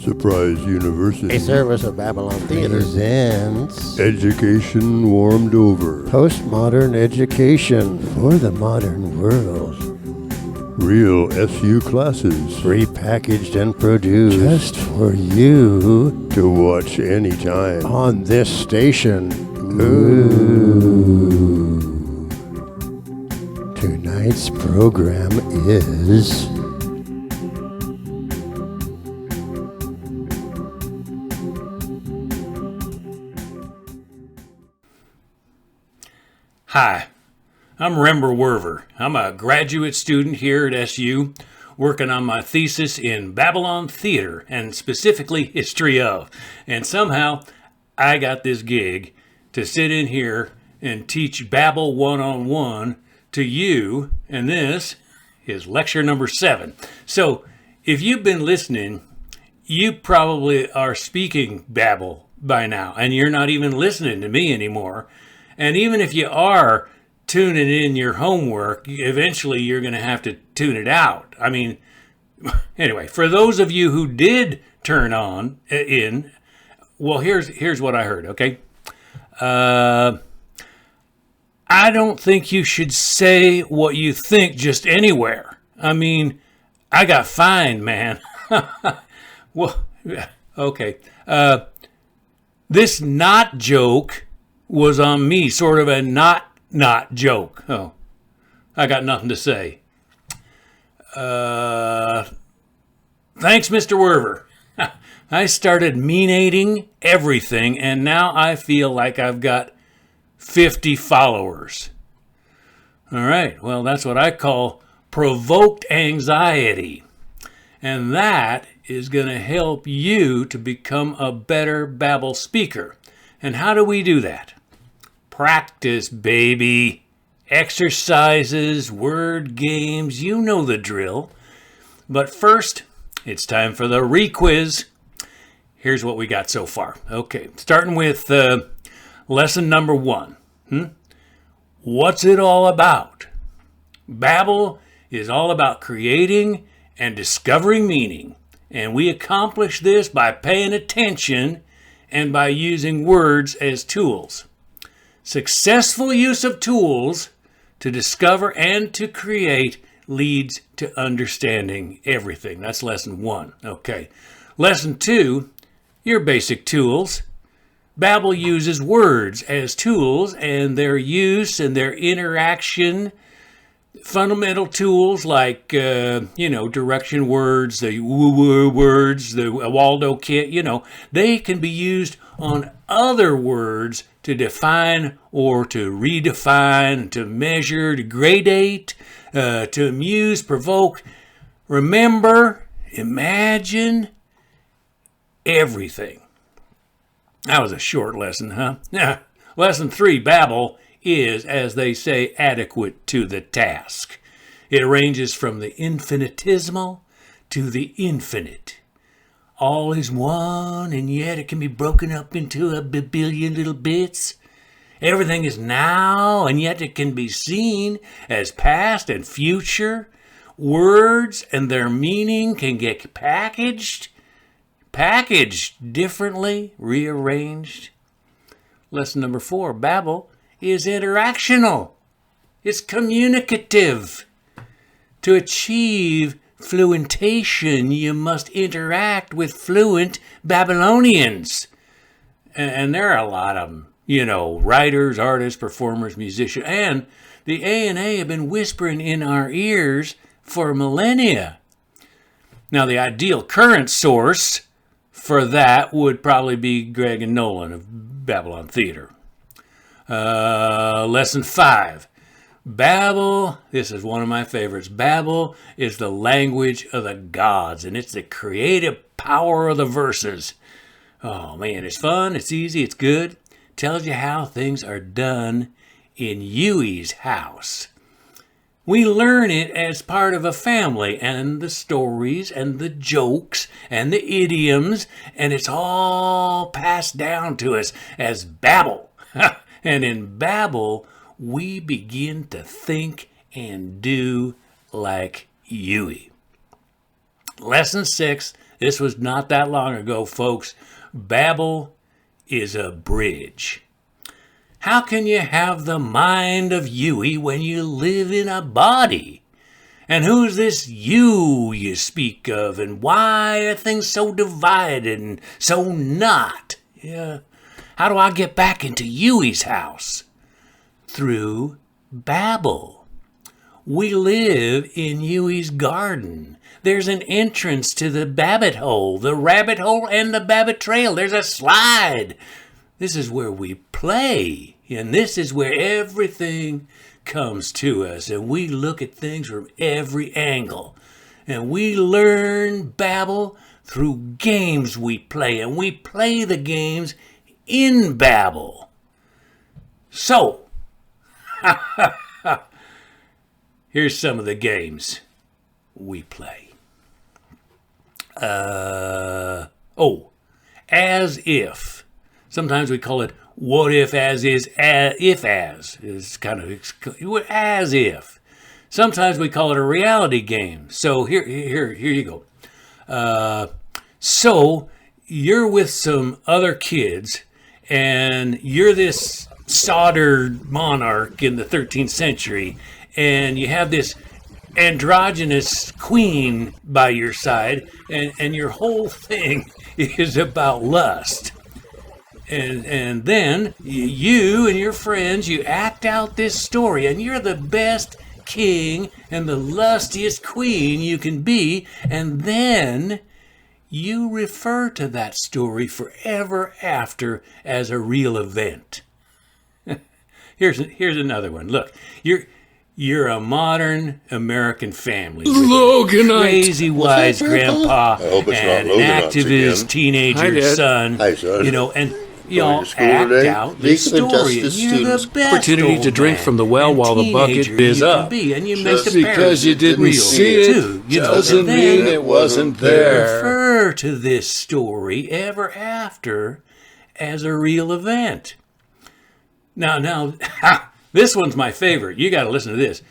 Surprise University A service of Babylon Theater presents Education Warmed Over. Postmodern Education for the Modern World. Real SU classes Repackaged and produced just for you to watch anytime. on this station. Tonight's program is Hi, I'm Rember. I'm a graduate student here at SU, working on my thesis in Babylon Theater, and specifically history of. And somehow, I got this gig to sit in here and teach Babble one-on-one to you, and this is lecture number 7. So, if you've been listening, you probably are speaking Babble by now, and you're not even listening to me anymore. And even if you are tuning in your homework, eventually you're going to have to tune it out. I mean, anyway, for those of you who did turn on in, well, here's what I heard, okay? I don't think you should say what you think just anywhere. I mean, I got fined, man. Well, okay. This not joke was on me, sort of a not joke. Oh, I got nothing to say. Thanks, Mr. Werver. I started meanating everything, and now I feel like I've got 50 followers. All right, well, that's what I call provoked anxiety. And that is going to help you to become a better Babble speaker. And how do we do that? Practice, baby. Exercises, word games, you know the drill. But first, it's time for the requiz. Here's what we got so far. Okay, starting with lesson number 1. What's it all about? Babble is all about creating and discovering meaning. And we accomplish this by paying attention and by using words as tools. Successful use of tools to discover and to create leads to understanding everything. That's lesson 1. Okay. Lesson 2, your basic tools. Babble uses words as tools, and their use and their interaction. Fundamental tools like, direction words, the woo-woo words, the Waldo kit, they can be used on other words to define or to redefine, to measure, to gradate, to amuse, provoke, remember, imagine, everything. That was a short lesson, huh? Lesson 3, Babble is, as they say, adequate to the task. It ranges from the infinitesimal to the infinite. All is one, and yet it can be broken up into a billion little bits. Everything is now, and yet it can be seen as past and future. Words and their meaning can get packaged differently, rearranged. Lesson number 4, Babble is interactional. It's communicative. To achieve fluentation, you must interact with fluent Babylonians. And there are a lot of them. Writers, artists, performers, musicians. And the A&A have been whispering in our ears for millennia. Now, the ideal current source for that would probably be Greg and Nolan of Babylon Theater. Lesson 5. Babble, this is one of my favorites. Babble is the language of the gods, and it's the creative power of the verses. Oh man, it's fun, it's easy, it's good. Tells you how things are done in Yui's house. We learn it as part of a family, and the stories and the jokes and the idioms, and it's all passed down to us as Babble. And in Babble, we begin to think and do like Yui. Lesson 6 This was not that long ago, folks. Babble is a bridge. How can you have the mind of Yui when you live in a body? And who's this you speak of, and why are things so divided and so not? Yeah. How do I get back into Yui's house? Through Babble. We live in Yui's garden. There's an entrance to the Babbit hole, the rabbit hole, and the Babbit trail. There's a slide. This is where we play, and this is where everything comes to us, and we look at things from every angle. And we learn Babble through games we play, and we play the games in Babble. So, here's some of the games we play. As if. Sometimes we call it what if as is, if as. It's kind of as if. Sometimes we call it a reality game. So here you go. So you're with some other kids, and you're this soldered monarch in the 13th century, and you have this androgynous queen by your side, and your whole thing is about lust. And then you and your friends, you act out this story, and you're the best king and the lustiest queen you can be, and then you refer to that story forever after as a real event. Here's another one. Look, you're a modern American family with a crazy wise grandpa and an activist teenager son. Hi, son. You know, and you Going all to school act today? out this Legal and story. justice And you're the students. best Opportunity old to drink man from the well and while the bucket teenager is you can up. be, and you make Just the because parents you didn't real see it too, you know, doesn't and then mean it wasn't there. refer to this story ever after as a real event. Now, this one's my favorite. You got to listen to this.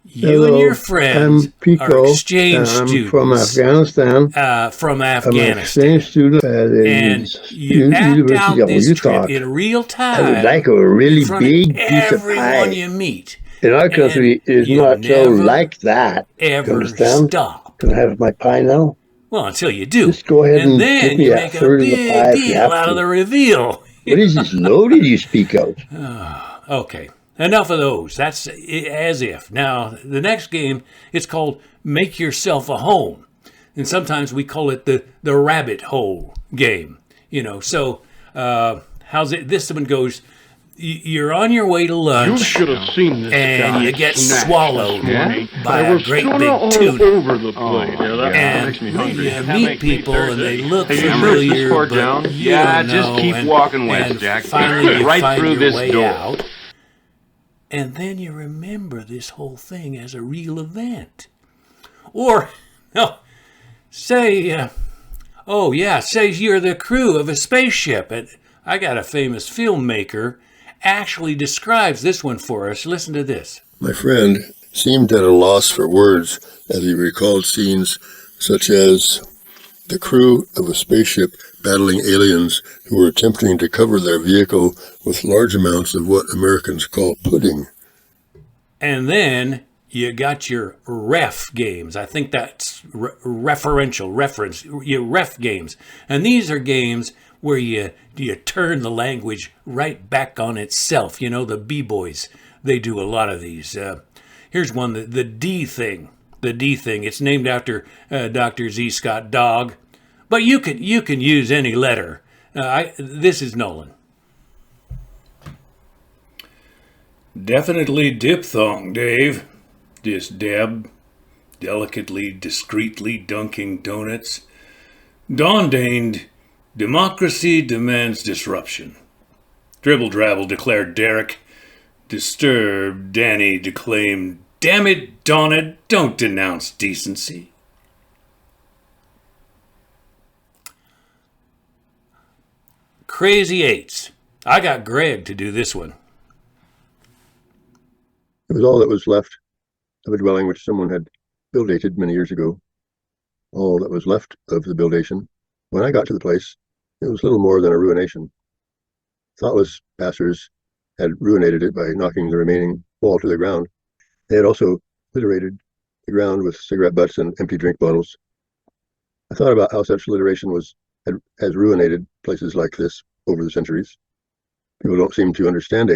You and your friends I'm Pico, are exchange and I'm students from Afghanistan. from I'm an Afghanistan. exchange student at And the you act University out of this Utah. trip in real I time would like a really in front big of piece of everyone pie. you meet. In our country, and it's you not so never, like that. You Ever understand? stop. Can I have my pie now? Well, until you do. Just go ahead and then give me you a make a third of the big pie if you deal have out to. of the reveal. What is this loaded you speak of? Okay, enough of those. That's as if. Now, the next game, it's called Make Yourself a Home. And sometimes we call it the rabbit hole game. You know, so how's it? This one goes, you're on your way to lunch. You should have seen this And guy you get snatch swallowed this morning. by There a was great tuna big all tuna. over the place. And makes me hungry. you meet people and they look Hey, you familiar, this far but down? you Yeah, don't just know, keep and- walking west, and Jack. Finally, you Right find through your this way door. out, and then you remember this whole thing as a real event. Or, no, say, say you're the crew of a spaceship, and I got a famous filmmaker actually describes this one for us. Listen to this. My friend seemed at a loss for words as he recalled scenes such as the crew of a spaceship battling aliens who were attempting to cover their vehicle with large amounts of what Americans call pudding. And then you got your ref games. I think that's reference, your ref games. And these are games where you turn the language right back on itself. You know, the B-boys, they do a lot of these. Here's one, the D thing. The D thing. It's named after Dr. Z. Scott Dog. But you can use any letter. This is Nolan. Definitely diphthong, Dave. This Deb, delicately, discreetly dunking donuts. Dawn deigned, democracy demands disruption. Dribble drabble, declared Derek. Disturbed, Danny declaimed, damn it, Donna, don't denounce decency. Crazy Eights. I got Greg to do this one. It was all that was left of a dwelling which someone had builded many years ago. all that was left of the buildation. When I got to the place, it was little more than a ruination. Thoughtless passers had ruinated it by knocking the remaining wall to the ground. They had also obliterated the ground with cigarette butts and empty drink bottles. I thought about how such littering has ruinated places like this over the centuries. People don't seem to understand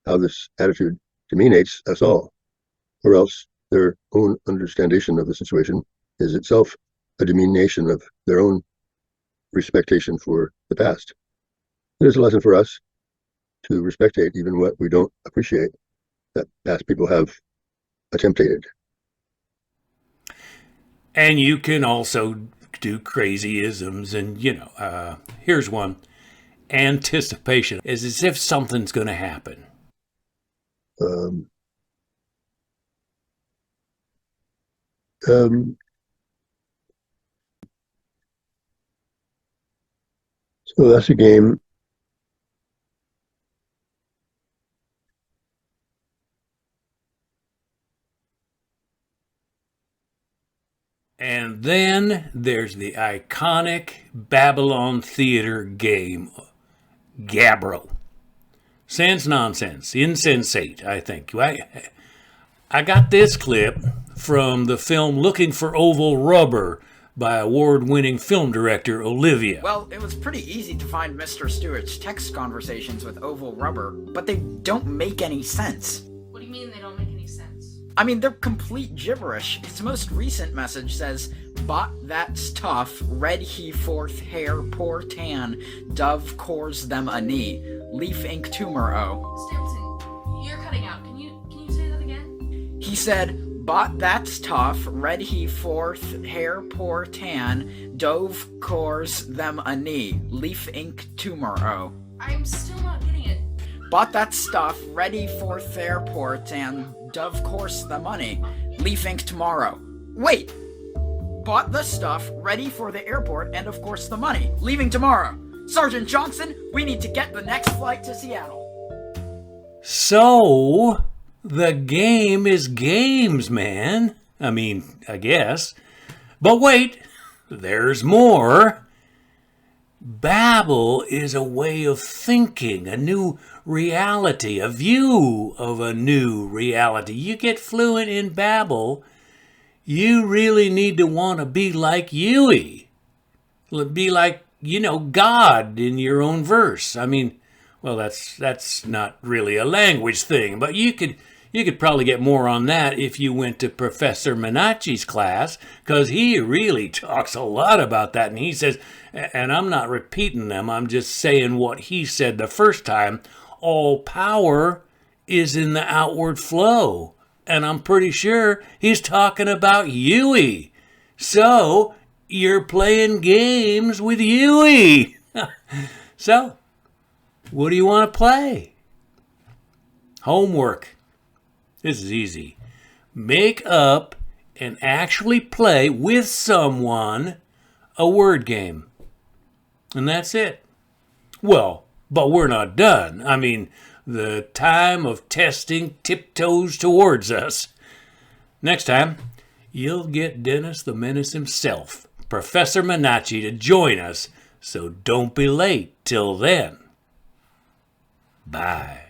how this attitude demeanates us all, or else their own understanding of the situation is itself a diminution of their own respectation for the past. It is a lesson for us to respectate even what we don't appreciate that past people have attempted. And you can also do crazy isms, and here's one. Anticipation is as if something's going to happen. Um, so that's a game. And then there's the iconic Babylon Theater game, Gabbro. Sans nonsense, insensate, I think. I got this clip from the film Looking for Oval Rubber by award-winning film director Olivia. Well, it was pretty easy to find Mr. Stewart's text conversations with Oval Rubber, but they don't make any sense. What do you mean they don't make any sense? I mean, they're complete gibberish. His most recent message says, "Bought that's tough, red he forth hair, poor tan, dove cores them a knee, leaf ink tumor o." Stamson, you're cutting out. Can you say that again? He said, "Bought that's tough, red he forth hair, poor tan, dove cores them a knee, leaf ink tumor o." I'm still not getting it. Bought that stuff, ready for airport, and dove course the money. Leaf ink tomorrow. Wait! Bought the stuff, ready for the airport, and of course the money. Leaving tomorrow. Sergeant Johnson, we need to get the next flight to Seattle. So, the game is games, man. I mean, I guess. But wait, there's more. Babble is a way of thinking, a new reality, a view of a new reality. You get fluent in Babble, you really need to want to be like Yui. Be like, God in your own verse. I mean, well, that's not really a language thing, but you could probably get more on that if you went to Professor Menacci's class, because he really talks a lot about that. And he says, and I'm not repeating them, I'm just saying what he said the first time, all power is in the outward flow. And I'm pretty sure he's talking about Yui. So, you're playing games with Yui. So, what do you want to play? Homework. This is easy. Make up and actually play with someone a word game. And that's it. Well, but we're not done. I mean, the time of testing tiptoes towards us. Next time, you'll get Dennis the Menace himself, Professor Menacci, to join us, so don't be late till then. Bye.